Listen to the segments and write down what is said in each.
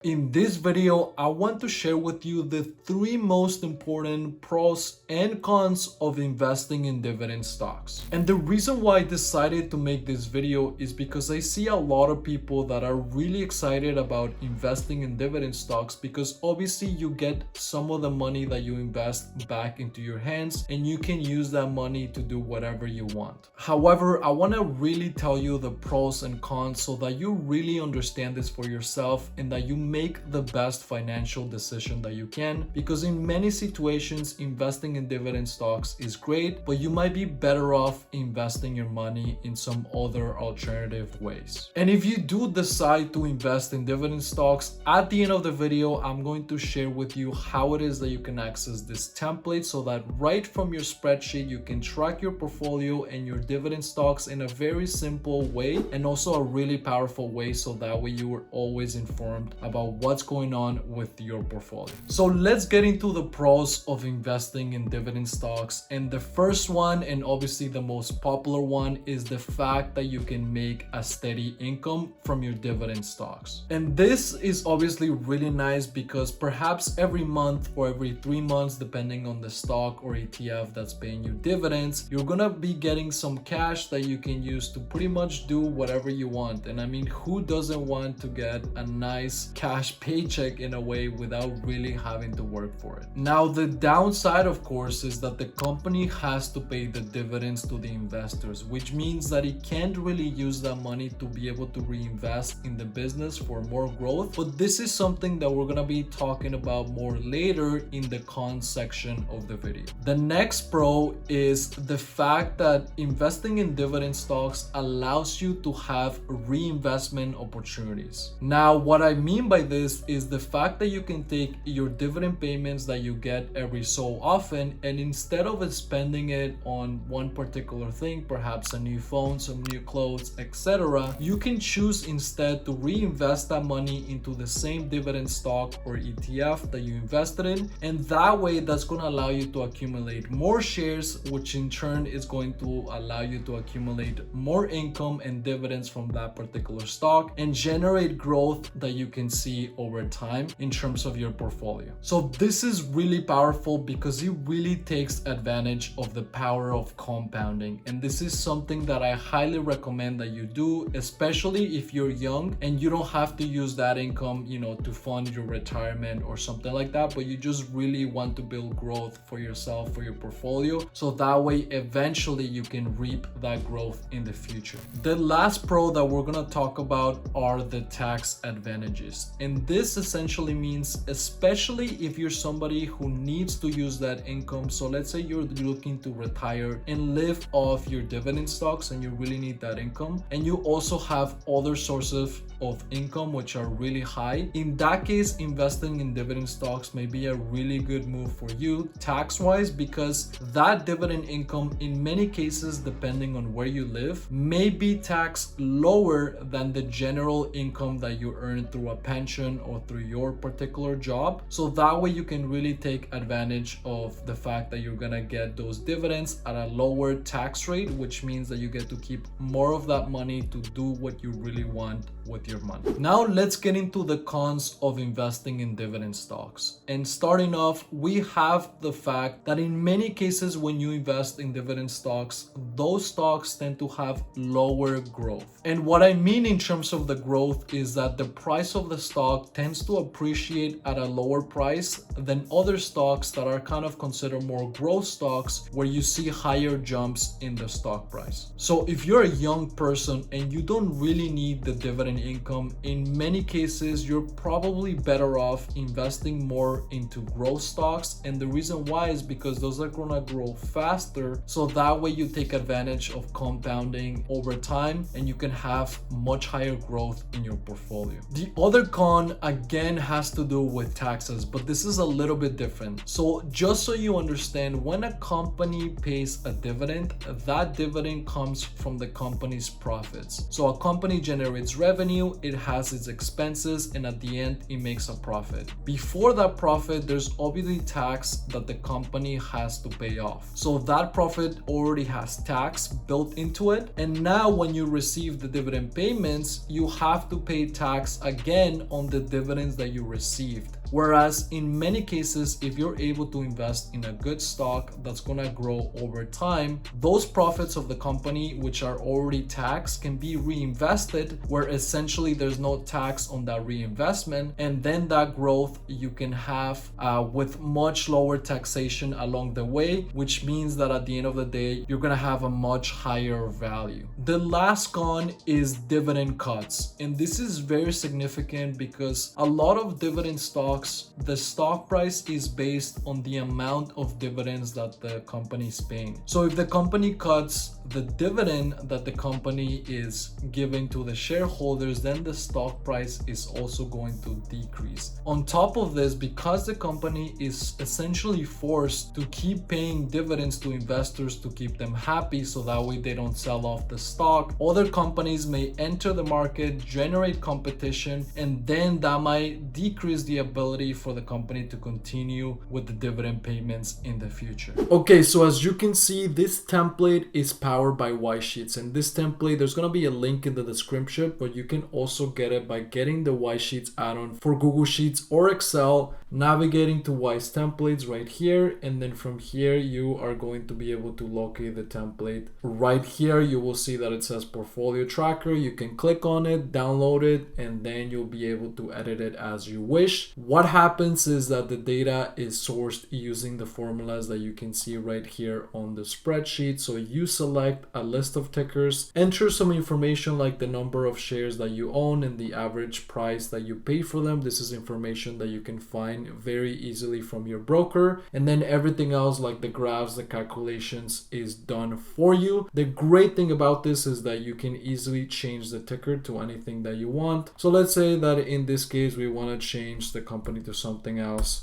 In this video, I want to share with you the 3 most important pros and cons of investing in dividend stocks. And the reason why I decided to make this video is because I see a lot of people that are really excited about investing in dividend stocks because obviously you get some of the money that you invest back into your hands and you can use that money to do whatever you want. However, I want to really tell you the pros and cons so that you really understand this for yourself and that you make the best financial decision that you can, because in many situations investing in dividend stocks is great, but you might be better off investing your money in some other alternative ways. And if you do decide to invest in dividend stocks, at the end of the video I'm going to share with you how it is that you can access this template so that right from your spreadsheet you can track your portfolio and your dividend stocks in a very simple way and also a really powerful way, so that way you are always informed about what's going on with your portfolio. So let's get into the pros of investing in dividend stocks. And the first one, and obviously the most popular one, is the fact that you can make a steady income from your dividend stocks. And this is obviously really nice because perhaps every month or every 3 months, depending on the stock or ETF that's paying you dividends, you're gonna be getting some cash that you can use to pretty much do whatever you want. And I mean, who doesn't want to get a nice cash paycheck in a way without really having to work for it? Now, the downside, of course, is that the company has to pay the dividends to the investors, which means that it can't really use that money to be able to reinvest in the business for more growth. But this is something that we're gonna be talking about more later in the cons section of the video. The next pro is the fact that investing in dividend stocks allows you to have reinvestment opportunities. Now, what I mean by this is the fact that you can take your dividend payments that you get every so often, and instead of spending it on one particular thing, perhaps a new phone, some new clothes, etc., you can choose instead to reinvest that money into the same dividend stock or ETF that you invested in, and that way that's going to allow you to accumulate more shares, which in turn is going to allow you to accumulate more income and dividends from that particular stock and generate growth that you can see over time in terms of your portfolio. So this is really powerful because it really takes advantage of the power of compounding, and this is something that I highly recommend that you do, especially if you're young and you don't have to use that income, to fund your retirement or something like that, but you just really want to build growth for yourself, for your portfolio, so that way eventually you can reap that growth in the future. The last pro that we're going to talk about are the tax advantages. And this essentially means, especially if you're somebody who needs to use that income, so let's say you're looking to retire and live off your dividend stocks and you really need that income, and you also have other sources of income which are really high. In that case, investing in dividend stocks may be a really good move for you tax-wise, because that dividend income in many cases, depending on where you live, may be taxed lower than the general income that you earn through a pension or through your particular job. So that way you can really take advantage of the fact that you're gonna get those dividends at a lower tax rate, which means that you get to keep more of that money to do what you really want with your money. Now let's get into the cons of investing in dividend stocks. And starting off, we have the fact that in many cases when you invest in dividend stocks, those stocks tend to have lower growth. And what I mean in terms of the growth is that the price of the stock tends to appreciate at a lower price than other stocks that are kind of considered more growth stocks, where you see higher jumps in the stock price. So if you're a young person and you don't really need the dividend income, in many cases you're probably better off investing more into growth stocks. And the reason why is because those are gonna grow faster, so that way you take advantage of compounding over time and you can have much higher growth in your portfolio. The other con again has to do with taxes, but this is a little bit different. So just so you understand, when a company pays a dividend, that dividend comes from the company's profits. So a company generates revenue revenue, it has its expenses, and at the end, it makes a profit. Before that profit, there's obviously tax that the company has to pay off. So that profit already has tax built into it. And now when you receive the dividend payments, you have to pay tax again on the dividends that you received. Whereas in many cases, if you're able to invest in a good stock that's gonna grow over time, those profits of the company, which are already taxed, can be reinvested, where essentially there's no tax on that reinvestment. And then that growth you can have with much lower taxation along the way, which means that at the end of the day, you're gonna have a much higher value. The last con is dividend cuts. And this is very significant because a lot of dividend stocks, the stock price is based on the amount of dividends that the company is paying. So if the company cuts the dividend that the company is giving to the shareholders, then the stock price is also going to decrease. On top of this, because the company is essentially forced to keep paying dividends to investors to keep them happy, so that way they don't sell off the stock, other companies may enter the market, generate competition, and then that might decrease the ability for the company to continue with the dividend payments in the future. Okay, so as you can see, this template is powered by Y-Sheets, and this template, there's going to be a link in the description, but you can also get it by getting the Y-Sheets add-on for Google Sheets or Excel, navigating to Wise templates right here, and then from here you are going to be able to locate the template. Right here you will see that it says portfolio tracker. You can click on it, download it, and then you'll be able to edit it as you wish. What happens is that the data is sourced using the formulas that you can see right here on the spreadsheet. So you select a list of tickers, enter some information like the number of shares that you own and the average price that you pay for them. This is information that you can find very easily from your broker, and then everything else like the graphs, the calculations is done for you. The great thing about this is that you can easily change the ticker to anything that you want. So let's say that in this case we want to change the company to something else,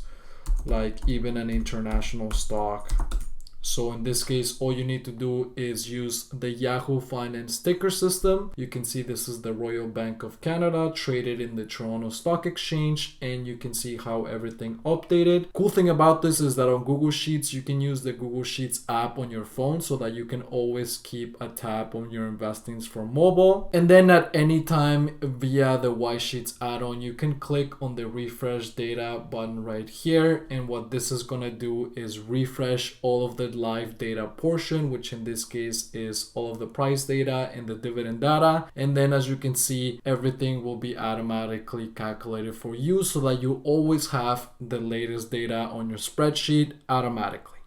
like even an international stock. So in this case, all you need to do is use the Yahoo Finance ticker system. You can see this is the Royal Bank of Canada, traded in the Toronto Stock Exchange, and you can see how everything updated. Cool thing about this is that on Google Sheets, you can use the Google Sheets app on your phone so that you can always keep a tab on your investings from mobile. And then at any time via the Y-Sheets add-on, you can click on the refresh data button right here. And what this is gonna do is refresh all of the live data portion, which in this case is all of the price data and the dividend data. And then as you can see, everything will be automatically calculated for you so that you always have the latest data on your spreadsheet automatically.